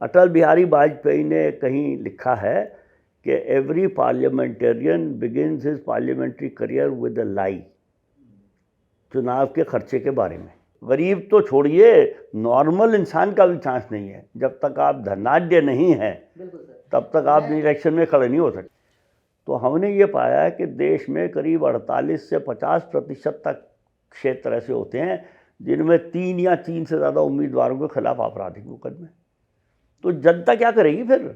अटल बिहारी वाजपेयी ने कहीं लिखा है कि every parliamentarian begins his parliamentary career with a lie, चुनाव के खर्चे के बारे में। गरीब तो छोड़िए, नॉर्मल इंसान का भी चांस नहीं है। जब तक आप धनाढ्य नहीं हैं तब तक आप इलेक्शन में खड़े नहीं हो सकते। तो हमने ये पाया है कि देश में करीब 48 से 50% तक क्षेत्र ऐसे होते हैं जिनमें 3 या 3 से ज़्यादा उम्मीदवारों के खिलाफ आपराधिक मुकदमे। तो जनता क्या करेगी फिर?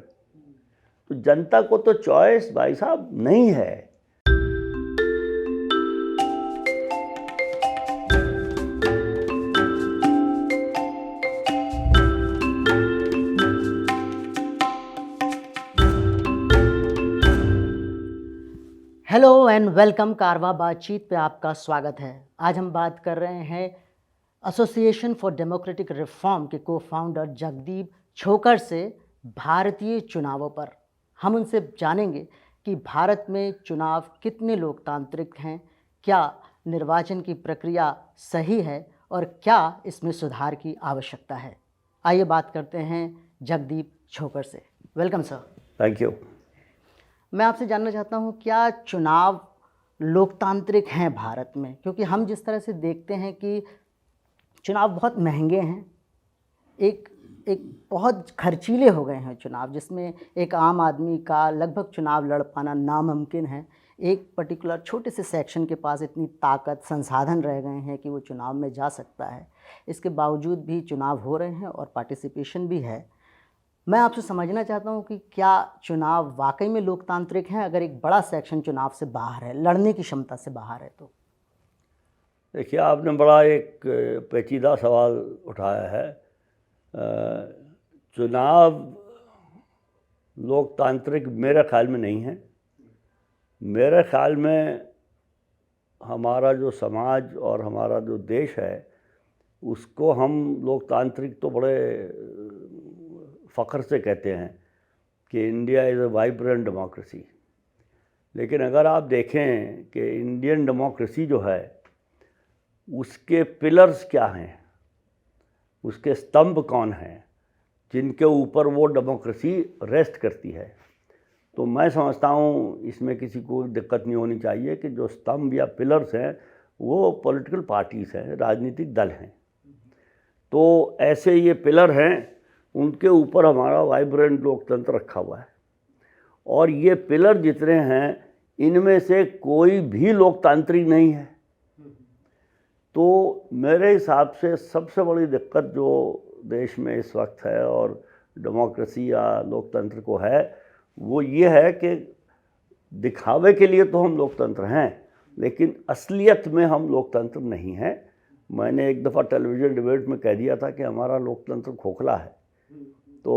तो जनता को तो चॉइस भाई साहब नहीं है। हेलो एंड वेलकम कारवा बातचीत पे आपका स्वागत है। आज हम बात कर रहे हैं एसोसिएशन फॉर डेमोक्रेटिक रिफॉर्म के को फाउंडर जगदीप छोकर से भारतीय चुनावों पर। हम उनसे जानेंगे कि भारत में चुनाव कितने लोकतांत्रिक हैं, क्या निर्वाचन की प्रक्रिया सही है और क्या इसमें सुधार की आवश्यकता है। आइए बात करते हैं जगदीप छोकर से। Welcome sir. Thank you. मैं आपसे जानना चाहता हूं, क्या चुनाव लोकतांत्रिक हैं भारत में? क्योंकि हम जिस तरह से देखते हैं कि चुनाव बहुत महंगे हैं, एक बहुत खर्चीले हो गए हैं चुनाव, जिसमें एक आम आदमी का लगभग चुनाव लड़ पाना नामुमकिन है। एक पर्टिकुलर छोटे से सेक्शन के पास इतनी ताकत संसाधन रह गए हैं कि वो चुनाव में जा सकता है। इसके बावजूद भी चुनाव हो रहे हैं और पार्टिसिपेशन भी है। मैं आपसे समझना चाहता हूं कि क्या चुनाव वाकई में लोकतांत्रिक हैं अगर एक बड़ा सेक्शन चुनाव से बाहर है, लड़ने की क्षमता से बाहर है तो? देखिए, आपने बड़ा एक पेचीदा सवाल उठाया है। चुनाव लोकतांत्रिक मेरे ख्याल में नहीं है। मेरे ख्याल में हमारा जो समाज और हमारा जो देश है उसको हम लोकतांत्रिक तो बड़े फ़ख्र से कहते हैं कि India is a vibrant democracy. लेकिन अगर आप देखें कि इंडियन डेमोक्रेसी जो है उसके पिलर्स क्या हैं, उसके स्तंभ कौन हैं जिनके ऊपर वो डेमोक्रेसी रेस्ट करती है, तो मैं समझता हूँ इसमें किसी को दिक्कत नहीं होनी चाहिए कि जो स्तंभ या पिलर्स हैं वो पॉलिटिकल पार्टीज़ हैं, राजनीतिक दल हैं। तो ऐसे ये पिलर हैं, उनके ऊपर हमारा वाइब्रेंट लोकतंत्र रखा हुआ है। और ये पिलर जितने हैं इनमें से कोई भी लोकतांत्रिक नहीं है। तो मेरे हिसाब से सबसे बड़ी दिक्कत जो देश में इस वक्त है और डेमोक्रेसी या लोकतंत्र को है वो ये है कि दिखावे के लिए तो हम लोकतंत्र हैं लेकिन असलियत में हम लोकतंत्र नहीं हैं। मैंने एक दफ़ा टेलीविज़न डिबेट में कह दिया था कि हमारा लोकतंत्र खोखला है। तो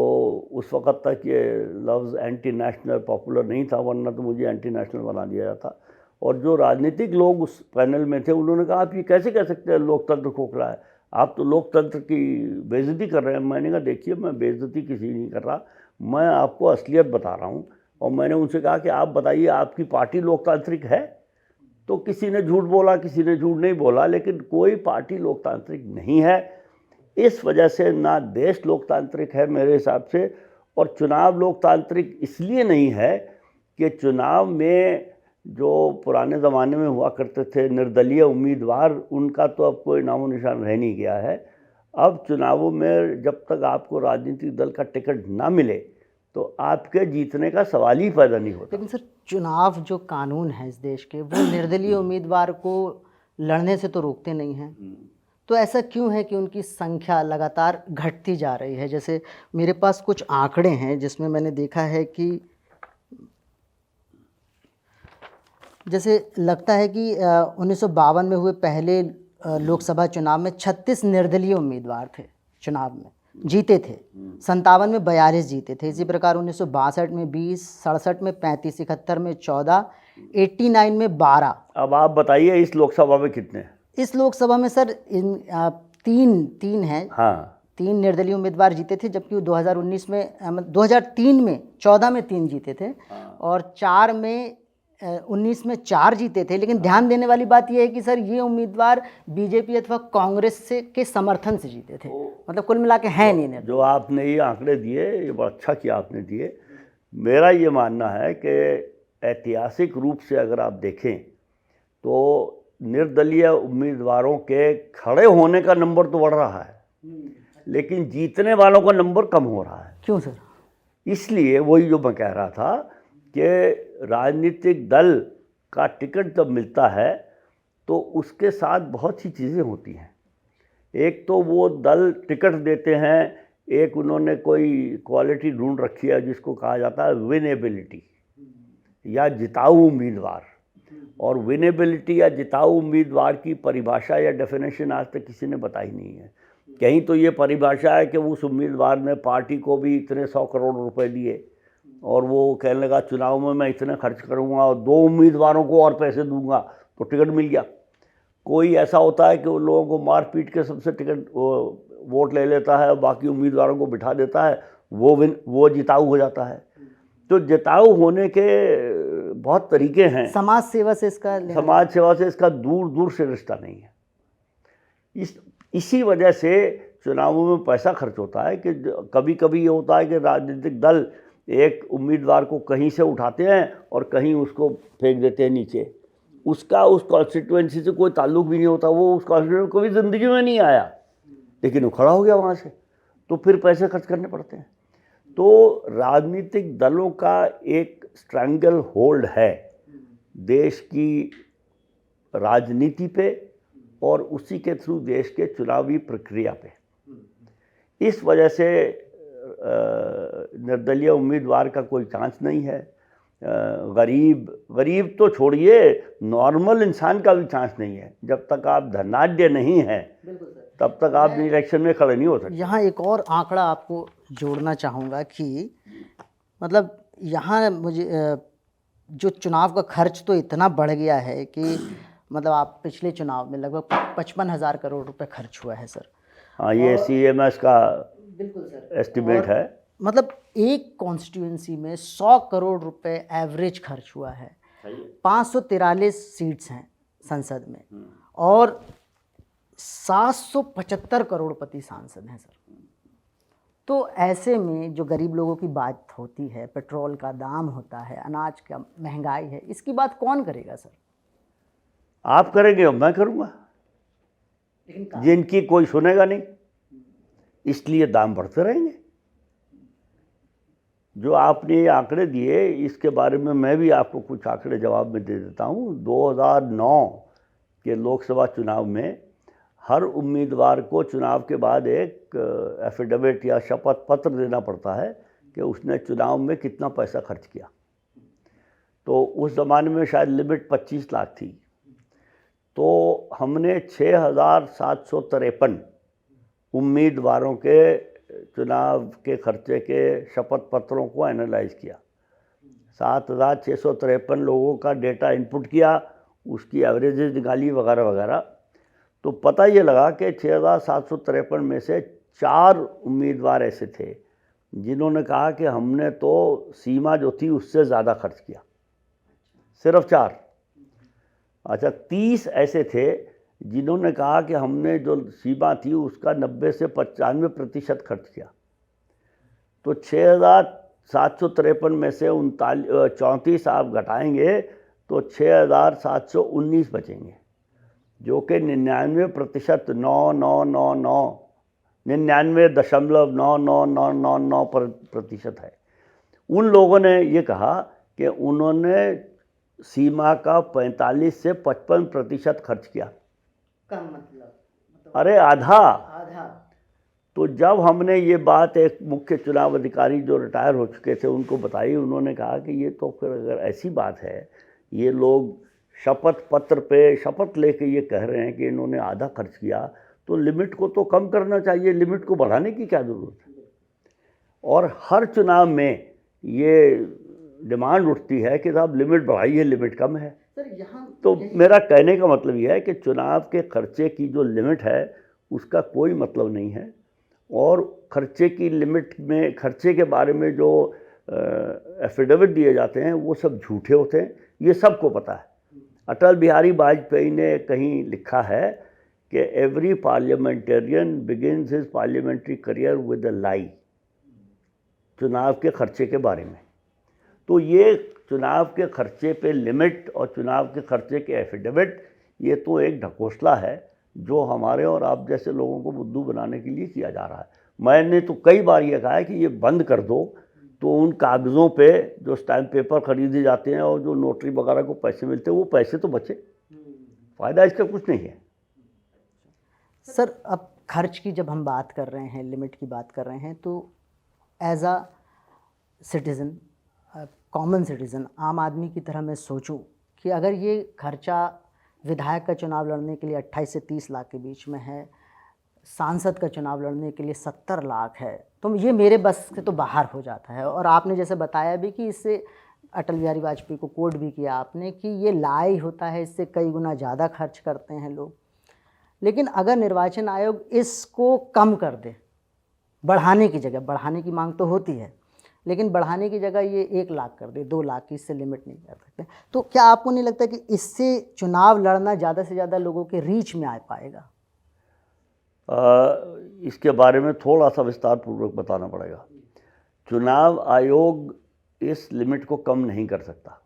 उस वक़्त तक ये लफ्ज़ एंटी नेशनल पॉपुलर नहीं था, वरना तो मुझे एंटी नेशनल बना दिया जाता। और जो राजनीतिक लोग उस पैनल में थे उन्होंने कहा आप ये कैसे कह सकते हैं लोकतंत्र खोखला है, आप तो लोकतंत्र की बेइज्जती कर रहे हैं। मैंने कहा देखिए, मैं बेइज्जती किसी नहीं कर रहा, मैं आपको असलियत बता रहा हूँ। और मैंने उनसे कहा कि आप बताइए आपकी पार्टी लोकतांत्रिक है? तो किसी ने झूठ बोला, किसी ने झूठ नहीं बोला, लेकिन कोई पार्टी लोकतांत्रिक नहीं है। इस वजह से ना देश लोकतांत्रिक है मेरे हिसाब से, और चुनाव लोकतांत्रिक इसलिए नहीं है कि चुनाव में जो पुराने ज़माने में हुआ करते थे निर्दलीय उम्मीदवार, उनका तो अब कोई नामो निशान रह नहीं गया है। अब चुनावों में जब तक आपको राजनीतिक दल का टिकट ना मिले तो आपके जीतने का सवाल ही पैदा नहीं होता। लेकिन सर, चुनाव जो कानून है इस देश के, वो निर्दलीय उम्मीदवार को लड़ने से तो रोकते नहीं हैं। तो ऐसा क्यों है कि उनकी संख्या लगातार घटती जा रही है? जैसे मेरे पास कुछ आंकड़े हैं जिसमें मैंने देखा है कि जैसे लगता है कि 1952 में हुए पहले लोकसभा चुनाव में 36 निर्दलीय उम्मीदवार थे, चुनाव में जीते थे। 57 में 42 जीते थे। इसी प्रकार 1962 में 20, 67 में 35, 71 में 14, 89 में 12। अब आप बताइए इस लोकसभा में कितने हैं? इस लोकसभा में सर तीन हैं। हाँ, 3 निर्दलीय उम्मीदवार जीते थे, जबकि 2019 में 2003 में 14 में 3 जीते थे और 4 में 19 में 4 जीते थे, लेकिन ध्यान देने वाली बात यह है कि सर ये उम्मीदवार बीजेपी अथवा कांग्रेस से के समर्थन से जीते थे, मतलब कुल मिला के हैं नहीं निर्दलीय। जो आपने ये आंकड़े दिए ये बड़ा अच्छा किया आपने दिए। मेरा ये मानना है कि ऐतिहासिक रूप से अगर आप देखें तो निर्दलीय उम्मीदवारों के खड़े होने का नंबर तो बढ़ रहा है, लेकिन जीतने वालों का नंबर कम हो रहा है। क्यों सर? इसलिए वही जो मैं कह रहा था कि राजनीतिक दल का टिकट जब मिलता है तो उसके साथ बहुत सी चीज़ें होती हैं। एक तो वो दल टिकट देते हैं, एक उन्होंने कोई क्वालिटी ढूंढ रखी है जिसको कहा जाता है विनेबिलिटी या जिताऊ उम्मीदवार। और विनेबिलिटी या जिताऊ उम्मीदवार की परिभाषा या डेफिनेशन आज तक किसी ने बताई नहीं है। कहीं तो ये परिभाषा है कि उस उम्मीदवार ने पार्टी को भी इतने 100 करोड़ रुपए दिए और वो कहने लगा चुनाव में मैं इतने खर्च करूँगा और 2 उम्मीदवारों को और पैसे दूंगा तो टिकट मिल गया। कोई ऐसा होता है कि उन लोगों को मार पीट के सबसे टिकट वोट ले लेता है और बाकी उम्मीदवारों को बिठा देता है, वो जिताऊ हो जाता है। तो जिताऊ होने के बहुत तरीके हैं। समाज सेवा से इसका दूर दूर से रिश्ता नहीं है। इसी वजह से चुनावों में पैसा खर्च होता है कि कभी कभी ये होता है कि राजनीतिक दल एक उम्मीदवार को कहीं से उठाते हैं और कहीं उसको फेंक देते हैं नीचे। उसका उस कॉन्स्टिट्यूएंसी से कोई ताल्लुक भी नहीं होता, वो उस कॉन्स्टिट्यूएंसी कभी ज़िंदगी में नहीं आया, लेकिन वो खड़ा हो गया वहाँ से, तो फिर पैसे खर्च करने पड़ते हैं। तो राजनीतिक दलों का एक स्ट्रैंगल होल्ड है देश की राजनीति पे और उसी के थ्रू देश के चुनावी प्रक्रिया पे। इस वजह से निर्दलीय उम्मीदवार का कोई चांस नहीं है। गरीब तो छोड़िए, नॉर्मल इंसान का भी चांस नहीं है। जब तक आप धनाढ्य नहीं हैं तब तक आप इलेक्शन में खड़े नहीं हो सकते। यहाँ एक और आंकड़ा आपको जोड़ना चाहूँगा कि मतलब यहाँ मुझे जो चुनाव का खर्च तो इतना बढ़ गया है कि मतलब आप पिछले चुनाव में लगभग 55,000 करोड़ रुपए खर्च हुआ है सर। हाँ, ये CMS का बिल्कुल सर एस्टिमेट है। मतलब एक कॉन्स्टिट्यूएंसी में 100 करोड़ रुपए एवरेज खर्च हुआ है। 543 सीट्स हैं संसद में और 775 करोड़पति सांसद हैं सर। तो ऐसे में जो गरीब लोगों की बात होती है, पेट्रोल का दाम होता है, अनाज का महंगाई है, इसकी बात कौन करेगा सर? आप करेंगे और मैं करूँगा, जिनकी कोई सुनेगा नहीं, इसलिए दाम बढ़ते रहेंगे। जो आपने ये आंकड़े दिए इसके बारे में मैं भी आपको कुछ आंकड़े जवाब में दे देता हूँ। 2009 के लोकसभा चुनाव में हर उम्मीदवार को चुनाव के बाद एक एफिडेविट या शपथ पत्र देना पड़ता है कि उसने चुनाव में कितना पैसा खर्च किया। तो उस ज़माने में शायद लिमिट 25 लाख थी। तो हमने 6,753 उम्मीदवारों के चुनाव के खर्चे के शपथ पत्रों को एनालाइज किया। 7,653 लोगों का डेटा इनपुट किया, उसकी एवरेजेज निकाली वगैरह वगैरह। तो पता ये लगा कि 6,753 में से 4 उम्मीदवार ऐसे थे जिन्होंने कहा कि हमने तो सीमा जो थी उससे ज़्यादा खर्च किया, सिर्फ 4। अच्छा, 30 ऐसे थे जिन्होंने कहा कि हमने जो सीमा थी उसका 90 से 95% खर्च किया। तो 6,753 में से 34 आप घटाएंगे तो 6,719 बचेंगे, जो कि 99% 99.99999% है। उन लोगों ने ये कहा कि उन्होंने सीमा का 45 से 55% खर्च किया। कम मतलब अरे आधा। आधा। तो जब हमने ये बात एक मुख्य चुनाव अधिकारी जो रिटायर हो चुके थे उनको बताई, उन्होंने कहा कि ये तो फिर अगर ऐसी बात है, ये लोग शपथ पत्र पे शपथ लेके ये कह रहे हैं कि इन्होंने आधा खर्च किया, तो लिमिट को तो कम करना चाहिए, लिमिट को बढ़ाने की क्या ज़रूरत है। और हर चुनाव में ये डिमांड उठती है कि साहब लिमिट बढ़ाइए, लिमिट कम है। तो मेरा कहने का मतलब ये है कि चुनाव के खर्चे की जो लिमिट है उसका कोई मतलब नहीं है। और खर्चे की लिमिट में, खर्चे के बारे में जो एफिडेविट दिए जाते हैं वो सब झूठे होते हैं, ये सबको पता है। अटल बिहारी वाजपेयी ने कहीं लिखा है कि every parliamentarian begins his parliamentary career with a lie, चुनाव के खर्चे के बारे में। तो ये चुनाव के खर्चे पे लिमिट और चुनाव के खर्चे के एफिडेविट, ये तो एक ढकोसला है जो हमारे और आप जैसे लोगों को बुद्धू बनाने के लिए किया जा रहा है। मैंने तो कई बार ये कहा है कि ये बंद कर दो, तो उन कागज़ों पे जो स्टैम्प पेपर खरीदे जाते हैं और जो नोटरी वगैरह को पैसे मिलते हैं वो पैसे तो बचे, फ़ायदा इसका कुछ नहीं है। सर, अब खर्च की जब हम बात कर रहे हैं, लिमिट की बात कर रहे हैं, तो as a citizen, common citizen, आम आदमी की तरह मैं सोचूं कि अगर ये खर्चा विधायक का चुनाव लड़ने के लिए 28 से 30 लाख के बीच में है, सांसद का चुनाव लड़ने के लिए 70 लाख है, तो ये मेरे बस से तो बाहर हो जाता है। और आपने जैसे बताया भी कि इससे अटल बिहारी वाजपेयी को कोट भी किया आपने कि ये लाई होता है, इससे कई गुना ज़्यादा खर्च करते हैं लोग। लेकिन अगर निर्वाचन आयोग इसको कम कर दे, बढ़ाने की जगह, बढ़ाने की मांग तो होती है, लेकिन बढ़ाने की जगह ये 1 लाख कर दे, 2 लाख की, इससे लिमिट नहीं कर सकते, तो क्या आपको नहीं लगता कि इससे चुनाव लड़ना ज़्यादा से ज़्यादा लोगों के रीच में आ पाएगा? इसके बारे में थोड़ा सा विस्तार पूर्वक बताना पड़ेगा। चुनाव आयोग इस लिमिट को कम नहीं कर सकता।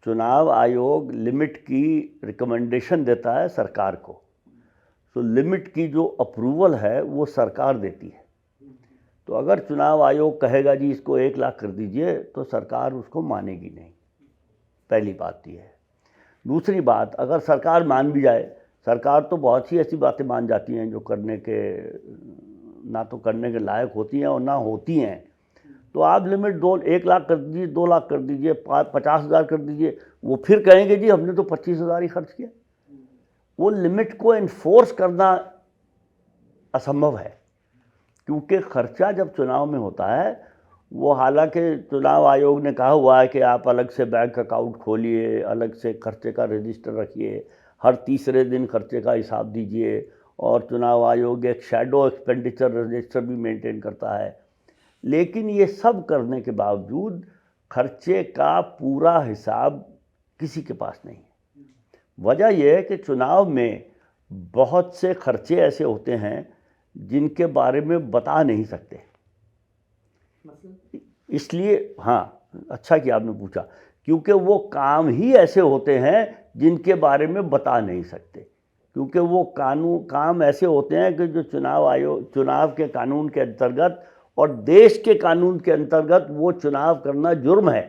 चुनाव आयोग लिमिट की रिकमेंडेशन देता है सरकार को, तो लिमिट की जो अप्रूवल है वो सरकार देती है। तो अगर चुनाव आयोग कहेगा जी इसको 1 लाख कर दीजिए, तो सरकार उसको मानेगी नहीं, पहली बात ये है। दूसरी बात, अगर सरकार मान भी जाए, सरकार तो बहुत सी ऐसी बातें मान जाती हैं जो करने के ना तो करने के लायक होती हैं और ना होती हैं। तो आप लिमिट 1 लाख कर दीजिए, 2 लाख कर दीजिए, 50,000 कर दीजिए, वो फिर कहेंगे जी हमने तो 25,000 ही खर्च किया। वो लिमिट को इन्फोर्स करना असंभव है, क्योंकि खर्चा जब चुनाव में होता है, वो हालांकि चुनाव आयोग ने कहा हुआ है कि आप अलग से बैंक अकाउंट खोलिए, अलग से खर्चे का रजिस्टर रखिए, हर तीसरे दिन खर्चे का हिसाब दीजिए, और चुनाव आयोग एक शैडो एक्सपेंडिचर रजिस्टर भी मेंटेन करता है। लेकिन ये सब करने के बावजूद खर्चे का पूरा हिसाब किसी के पास नहीं है। वजह यह है कि चुनाव में बहुत से खर्चे ऐसे होते हैं जिनके बारे में बता नहीं सकते। इसलिए हाँ, अच्छा कि आपने पूछा, क्योंकि वो काम ही ऐसे होते हैं जिनके बारे में बता नहीं सकते, क्योंकि वो काम ऐसे होते हैं कि जो चुनाव के कानून के अंतर्गत और देश के कानून के अंतर्गत वो चुनाव करना जुर्म है।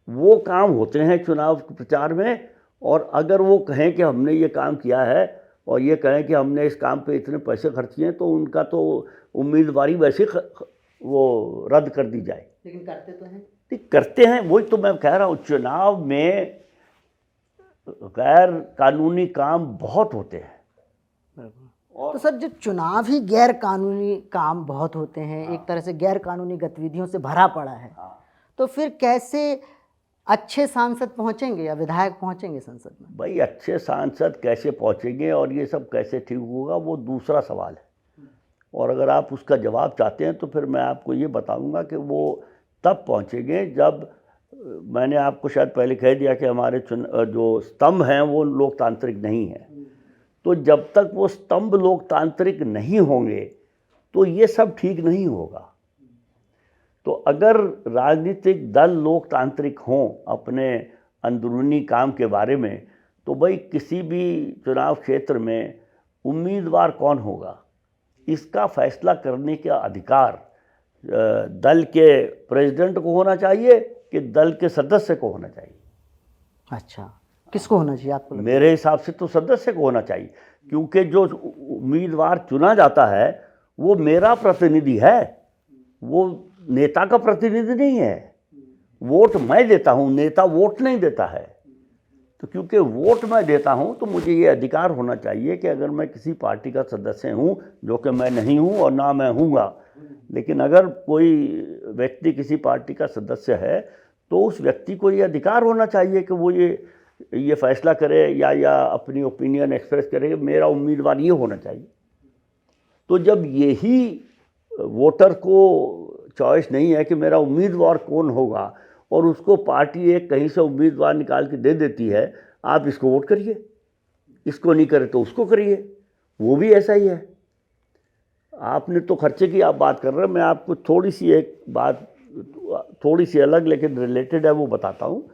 वो काम होते हैं चुनाव प्रचार में, और अगर वो कहें कि हमने ये काम किया है और ये कहें कि हमने इस काम पे इतने पैसे खर्च किए, तो उनका तो उम्मीदवारी वैसे वो रद्द कर दी जाए। लेकिन करते तो हैं। करते हैं, वही तो मैं कह रहा हूँ। चुनाव में गैर कानूनी काम बहुत होते हैं। तो सर, जो चुनाव ही गैर कानूनी काम बहुत होते हैं, एक तरह से गैर कानूनी गतिविधियों से भरा पड़ा है, तो फिर कैसे अच्छे सांसद पहुंचेंगे या विधायक पहुंचेंगे संसद में? भाई, अच्छे सांसद कैसे पहुंचेंगे और ये सब कैसे ठीक होगा, वो दूसरा सवाल है। और अगर आप उसका जवाब चाहते हैं तो फिर मैं आपको ये बताऊंगा कि वो तब पहुंचेंगे जब, मैंने आपको शायद पहले कह दिया कि हमारे जो स्तंभ हैं वो लोकतांत्रिक नहीं है। तो जब तक वो स्तंभ लोकतांत्रिक नहीं होंगे तो ये सब ठीक नहीं होगा। तो अगर राजनीतिक दल लोकतांत्रिक हों अपने अंदरूनी काम के बारे में, तो भाई किसी भी चुनाव क्षेत्र में उम्मीदवार कौन होगा इसका फैसला करने का अधिकार दल के प्रेसिडेंट को होना चाहिए कि दल के सदस्य को होना चाहिए? अच्छा, किसको होना चाहिए आपको लगता है? मेरे हिसाब से तो सदस्य को होना चाहिए, क्योंकि जो उम्मीदवार चुना जाता है वो मेरा प्रतिनिधि है, वो नेता का प्रतिनिधि नहीं है। वोट मैं देता हूँ, नेता वोट नहीं देता है। तो क्योंकि वोट मैं देता हूँ तो मुझे ये अधिकार होना चाहिए कि अगर मैं किसी पार्टी का सदस्य हूँ, जो कि मैं नहीं हूँ और ना मैं हूँगा, लेकिन अगर कोई व्यक्ति किसी पार्टी का सदस्य है तो उस व्यक्ति को ये अधिकार होना चाहिए कि वो ये फैसला करे या अपनी ओपिनियन एक्सप्रेस करे कि मेरा उम्मीदवार ये होना चाहिए। तो जब यही वोटर को चॉइस नहीं है कि मेरा उम्मीदवार कौन होगा, और उसको पार्टी एक कहीं से उम्मीदवार निकाल के दे देती है, आप इसको वोट करिए, इसको नहीं करे तो उसको करिए, वो भी ऐसा ही है। आपने तो खर्चे की आप बात कर रहे हैं, मैं आपको थोड़ी सी एक बात, थोड़ी सी अलग लेकिन रिलेटेड है, वो बताता हूँ।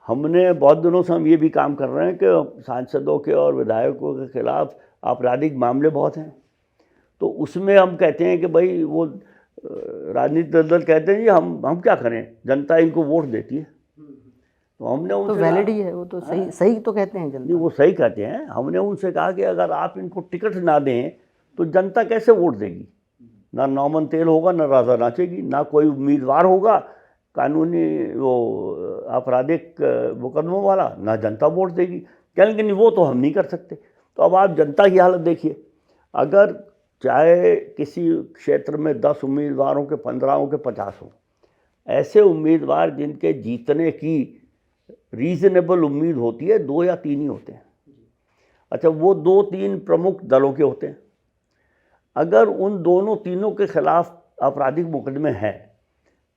हमने बहुत दिनों से हम ये भी काम कर रहे हैं कि सांसदों के और विधायकों के खिलाफ आपराधिक मामले बहुत हैं, तो उसमें हम कहते हैं कि भाई वो राजनीतिक दल कहते हैं जी हम क्या करें, जनता इनको वोट देती है। तो हमने तो उनसे वैलिड ही है वो, तो सही सही तो कहते हैं नहीं, जनता। वो सही कहते हैं। हमने उनसे कहा कि अगर आप इनको टिकट ना दें तो जनता कैसे वोट देगी? ना नौमन तेल होगा, ना राजा नाचेगी, ना कोई उम्मीदवार होगा कानूनी वो आपराधिक मुकदमों वाला, ना जनता वोट देगी। कहेंगे नहीं वो तो हम नहीं कर सकते। तो अब आप जनता की हालत देखिए, अगर चाहे किसी क्षेत्र में 10 उम्मीदवारों के 15 हो के 50 हो, ऐसे उम्मीदवार जिनके जीतने की रीजनेबल उम्मीद होती है 2 या 3 ही होते हैं। अच्छा, वो 2-3 प्रमुख दलों के होते हैं। अगर उन दोनों तीनों के खिलाफ आपराधिक मुकदमे हैं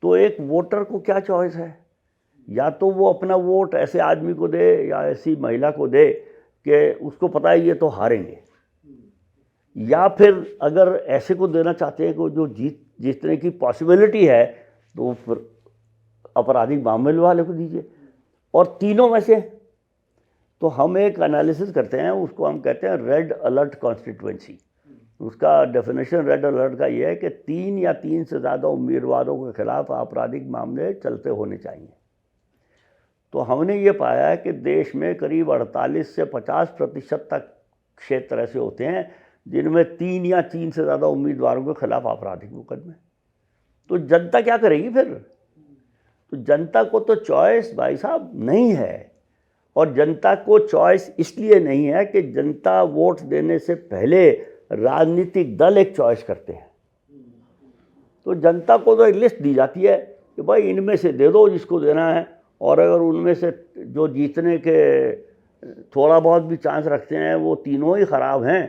तो एक वोटर को क्या चॉइस है? या तो वो अपना वोट ऐसे आदमी को दे या ऐसी महिला को दे कि उसको पता है ये तो हारेंगे, या फिर अगर ऐसे को देना चाहते हैं कि जो जीतने की पॉसिबिलिटी है तो फिर आपराधिक मामले वाले को दीजिए। और तीनों में से तो हम एक एनालिसिस करते हैं, उसको हम कहते हैं रेड अलर्ट कॉन्स्टिट्यूएंसी। उसका डेफिनेशन रेड अलर्ट का ये है कि 3 या 3 से ज़्यादा उम्मीदवारों के खिलाफ आपराधिक मामले चलते होने चाहिए। तो हमने ये पाया है कि देश में करीब 48 से 50% तक क्षेत्र ऐसे होते हैं जिनमें 3 या 3 से ज़्यादा उम्मीदवारों के खिलाफ आपराधिक मुकदमे। तो जनता क्या करेगी फिर? तो जनता को तो चॉइस भाई साहब नहीं है, और जनता को चॉइस इसलिए नहीं है कि जनता वोट देने से पहले राजनीतिक दल एक चॉइस करते हैं। तो जनता को तो एक लिस्ट दी जाती है कि भाई इनमें से दे दो जिसको देना है, और अगर उनमें से जो जीतने के थोड़ा बहुत भी चांस रखते हैं वो तीनों ही ख़राब हैं,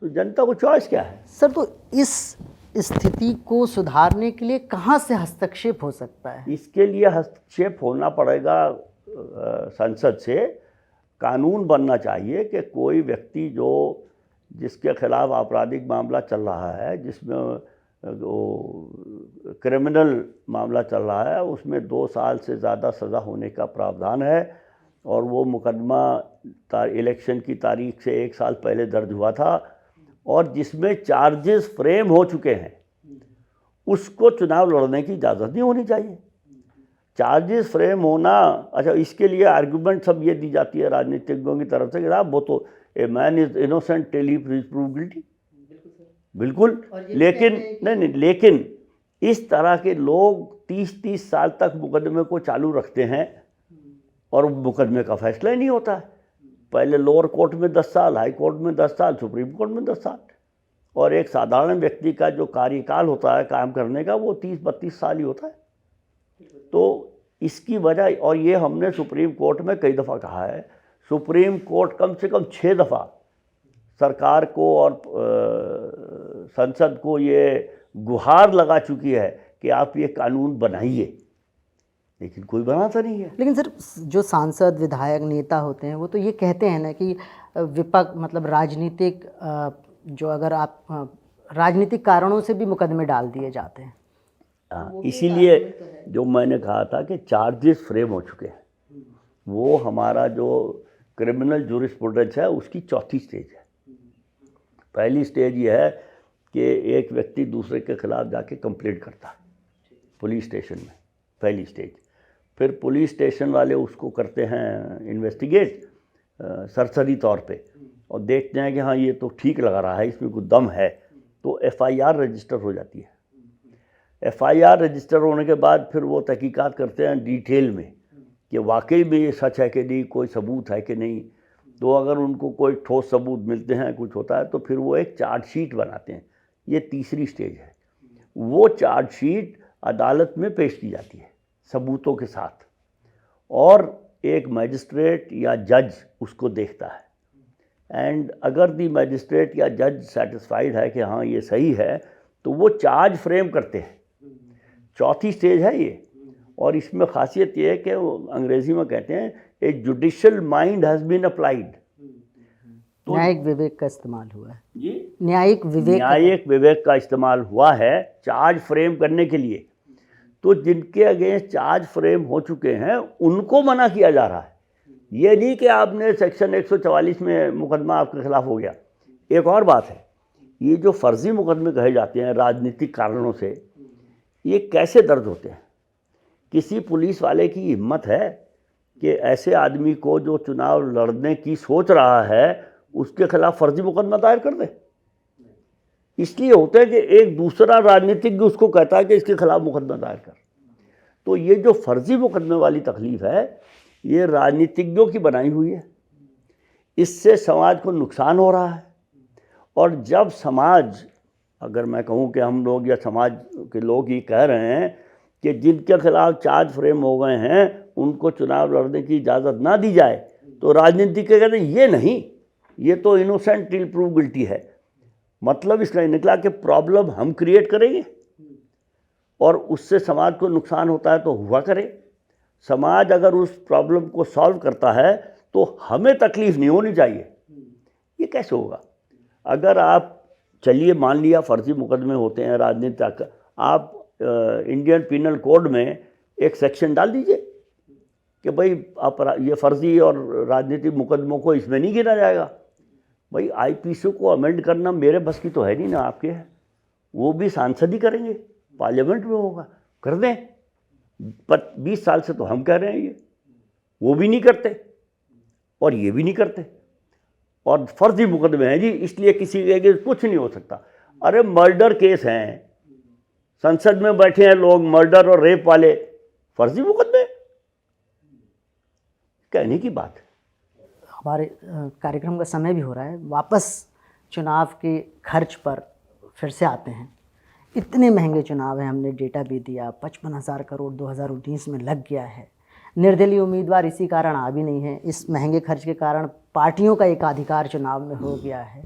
तो जनता को चॉइस क्या है? सर, तो इस स्थिति को सुधारने के लिए कहाँ से हस्तक्षेप हो सकता है? इसके लिए हस्तक्षेप होना पड़ेगा संसद से। कानून बनना चाहिए कि कोई व्यक्ति जिसके खिलाफ आपराधिक मामला चल रहा है, जिसमें वो क्रिमिनल मामला चल रहा है, उसमें 2 साल से ज़्यादा सज़ा होने का प्रावधान है, और वो मुकदमा इलेक्शन की तारीख से 1 साल पहले दर्ज हुआ था, और जिसमें चार्जेस फ्रेम हो चुके हैं, उसको चुनाव लड़ने की इजाज़त नहीं होनी चाहिए। चार्जेस फ्रेम होना, अच्छा, इसके लिए आर्गूमेंट सब ये दी जाती है राजनीतिज्ञों की तरफ से कि साहब वो तो a man is innocent till he prove guilty. बिल्कुल, लेकिन नहीं, लेकिन इस तरह के लोग 30-30 साल तक मुकदमे को चालू रखते हैं और मुकदमे का फैसला ही नहीं होता है। पहले लोअर कोर्ट में 10 साल, हाई कोर्ट में 10 साल, सुप्रीम कोर्ट में 10 साल, और एक साधारण व्यक्ति का जो कार्यकाल होता है काम करने का वो 30-32 साल ही होता है। तो इसकी वजह, और ये हमने सुप्रीम कोर्ट में कई दफ़ा कहा है, सुप्रीम कोर्ट कम से कम 6 दफ़ा सरकार को और संसद को ये गुहार लगा चुकी है कि आप ये कानून बनाइए, लेकिन कोई बनाता नहीं है। लेकिन सर, जो सांसद विधायक नेता होते हैं वो तो ये कहते हैं ना कि विपक्ष मतलब राजनीतिक जो अगर आप राजनीतिक कारणों से भी मुकदमे डाल दिए जाते हैं। इसीलिए जो मैंने कहा था कि चार्जेस फ्रेम हो चुके हैं, वो हमारा जो क्रिमिनल जूरिस्प्रूडेंस है उसकी चौथी स्टेज है। पहली स्टेज ये है कि एक व्यक्ति दूसरे के खिलाफ जाके कंप्लेंट करता है पुलिस स्टेशन में, पहली स्टेज। फिर पुलिस स्टेशन वाले उसको करते हैं इन्वेस्टिगेट सरसरी तौर पे, और देखते हैं कि हाँ ये तो ठीक लग रहा है, इसमें कुछ दम है, तो FIR रजिस्टर हो जाती है। FIR रजिस्टर होने के बाद फिर वो तहकीकात करते हैं डिटेल में कि वाकई में ये सच है कि नहीं, कोई सबूत है कि नहीं। तो अगर उनको कोई ठोस सबूत मिलते हैं, कुछ होता है, तो फिर वो एक चार्जशीट बनाते हैं। ये तीसरी स्टेज है। वो चार्जशीट अदालत में पेश की जाती है सबूतों के साथ, और एक मजिस्ट्रेट या जज उसको देखता है, एंड अगर दी मजिस्ट्रेट या जज सेटिस्फाइड है कि हाँ ये सही है, तो वो चार्ज फ्रेम करते हैं। चौथी स्टेज है ये, और इसमें खासियत ये है कि वो अंग्रेजी में कहते हैं a judicial mind has been applied. तो न्यायिक विवेक का इस्तेमाल हुआ है जी, न्यायिक विवेक का इस्तेमाल हुआ है चार्ज फ्रेम करने के लिए। तो जिनके अगेंस्ट चार्ज फ्रेम हो चुके हैं उनको मना किया जा रहा है। ये नहीं कि आपने सेक्शन 144 में मुकदमा आपके खिलाफ हो गया। एक और बात है, ये जो फर्जी मुकदमे कहे जाते हैं राजनीतिक कारणों से, ये कैसे दर्ज होते हैं? किसी पुलिस वाले की हिम्मत है कि ऐसे आदमी को जो चुनाव लड़ने की सोच रहा है उसके खिलाफ फर्जी मुकदमा दायर कर दे? इसलिए होता है कि एक दूसरा राजनीतिज्ञ उसको कहता है कि इसके खिलाफ मुकदमा दायर कर। तो ये जो फर्जी मुकदमे वाली तकलीफ है ये राजनीतिज्ञों की बनाई हुई है। इससे समाज को नुकसान हो रहा है। और जब समाज, अगर मैं कहूँ कि हम लोग या समाज के लोग ही कह रहे हैं कि जिनके खिलाफ चार्ज फ्रेम हो गए हैं उनको चुनाव लड़ने की इजाज़त ना दी जाए, तो राजनीतिक कहते हैं ये नहीं, ये तो इनोसेंट टिल प्रूव गिल्टी है। मतलब इसका निकला कि प्रॉब्लम हम क्रिएट करेंगे और उससे समाज को नुकसान होता है तो हुआ करे। समाज अगर उस प्रॉब्लम को सॉल्व करता है तो हमें तकलीफ नहीं होनी चाहिए। ये कैसे होगा? अगर आप चलिए मान लिया फर्जी मुकदमे होते हैं राजनीतिक, आप इंडियन पिनल कोड में एक सेक्शन डाल दीजिए कि भाई आप ये फर्जी और राजनीतिक मुकदमों को इसमें नहीं गिना जाएगा। भाई आईपीसी को अमेंड करना मेरे बस की तो है नहीं ना, आपके है। वो भी सांसद ही करेंगे, पार्लियामेंट में होगा, कर दें। पर 20 साल से तो हम कह रहे हैं ये, वो भी नहीं करते और ये भी नहीं करते। और फर्जी मुकदमे हैं जी, इसलिए किसी के आगे कुछ नहीं हो सकता। अरे मर्डर केस हैं, संसद में बैठे हैं लोग, मर्डर और रेप वाले, फर्जी मुकदमे, कहने की बात है। हमारे कार्यक्रम का समय भी हो रहा है, वापस चुनाव के खर्च पर फिर से आते हैं। इतने महंगे चुनाव हैं, हमने डेटा भी दिया, 55,000 करोड़ 2019 में लग गया है। निर्दलीय उम्मीदवार इसी कारण आ भी नहीं है। इस महंगे खर्च के कारण पार्टियों का एकाधिकार चुनाव में हो गया है।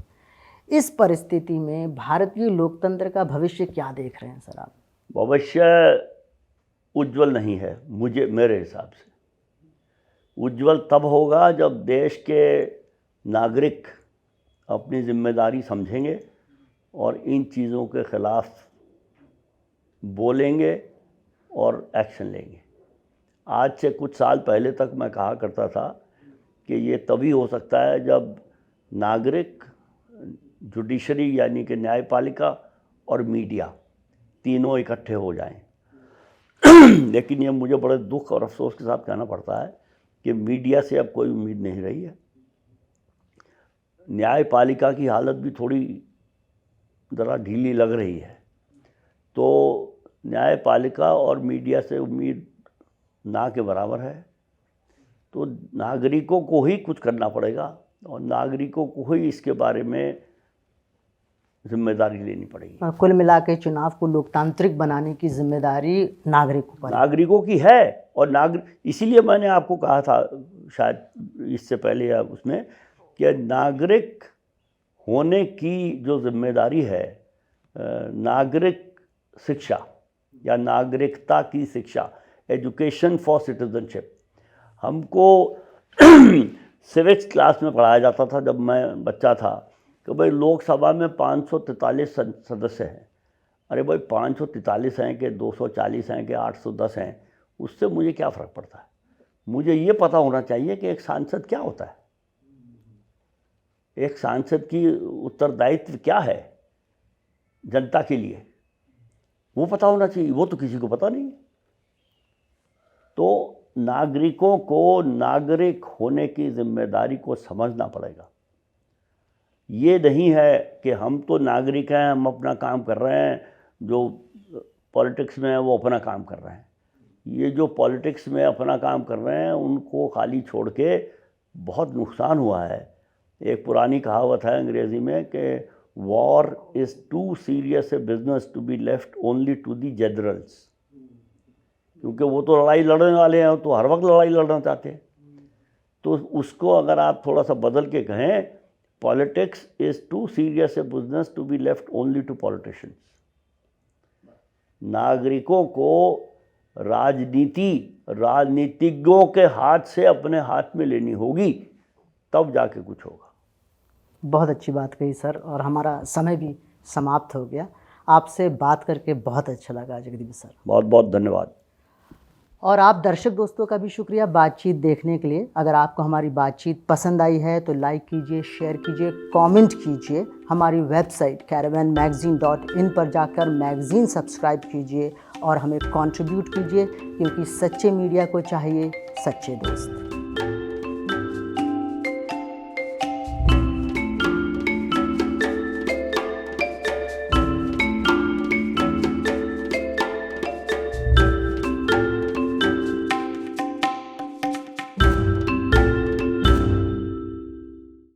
इस परिस्थिति में भारतीय लोकतंत्र का भविष्य क्या देख रहे हैं सर आप? भविष्य उज्जवल नहीं है मेरे हिसाब से। उज्जवल तब होगा जब देश के नागरिक अपनी जिम्मेदारी समझेंगे और इन चीज़ों के खिलाफ बोलेंगे और एक्शन लेंगे। आज से कुछ साल पहले तक मैं कहा करता था कि ये तभी हो सकता है जब नागरिक, जुडिशरी यानी कि न्यायपालिका और मीडिया तीनों इकट्ठे हो जाएं। लेकिन ये मुझे बड़े दुख और अफसोस के साथ कहना पड़ता है कि मीडिया से अब कोई उम्मीद नहीं रही है। न्यायपालिका की हालत भी थोड़ी ज़रा ढीली लग रही है। तो न्यायपालिका और मीडिया से उम्मीद ना के बराबर है। तो नागरिकों को ही कुछ करना पड़ेगा और नागरिकों को ही इसके बारे में जिम्मेदारी लेनी पड़ेगी। कुल मिला के चुनाव को लोकतांत्रिक बनाने की जिम्मेदारी नागरिकों की है। और इसीलिए मैंने आपको कहा था शायद इससे पहले या उसमें कि नागरिक होने की जो जिम्मेदारी है, नागरिक शिक्षा या नागरिकता की शिक्षा, एजुकेशन फॉर सिटीजनशिप, हमको सिविक्स क्लास में पढ़ाया जाता था जब मैं बच्चा था कि भाई लोकसभा में 543 सदस्य हैं। अरे भाई 543 हैं कि 240 हैं कि 810 हैं, उससे मुझे क्या फ़र्क पड़ता है? मुझे ये पता होना चाहिए कि एक सांसद क्या होता है, एक सांसद की उत्तरदायित्व क्या है जनता के लिए, वो पता होना चाहिए। वो तो किसी को पता नहीं। तो नागरिकों को नागरिक होने की जिम्मेदारी को समझना पड़ेगा। ये नहीं है कि हम तो नागरिक हैं, हम अपना काम कर रहे हैं, जो पॉलिटिक्स में है वो अपना काम कर रहे हैं। ये जो पॉलिटिक्स में अपना काम कर रहे हैं उनको खाली छोड़ के बहुत नुकसान हुआ है। एक पुरानी कहावत है अंग्रेज़ी में कि war is too serious a business to be left only to the generals. क्योंकि वो तो लड़ाई लड़ने वाले हैं, तो हर वक्त लड़ाई लड़ना चाहते हैं। तो उसको अगर आप थोड़ा सा बदल के कहें, politics is too serious a business to be left only to politicians. नागरिकों को राजनीति राजनीतिज्ञों के हाथ से अपने हाथ में लेनी होगी, तब जाके कुछ होगा। बहुत अच्छी बात कही सर, और हमारा समय भी समाप्त हो गया। आपसे बात करके बहुत अच्छा लगा जगदीप सर। बहुत बहुत धन्यवाद। और आप दर्शक दोस्तों का भी शुक्रिया बातचीत देखने के लिए। अगर आपको हमारी बातचीत पसंद आई है तो लाइक कीजिए, शेयर कीजिए, कमेंट कीजिए। हमारी वेबसाइट caravanmagazine.in पर जाकर मैगज़ीन सब्सक्राइब कीजिए और हमें कंट्रीब्यूट कीजिए, क्योंकि सच्चे मीडिया को चाहिए सच्चे दोस्त।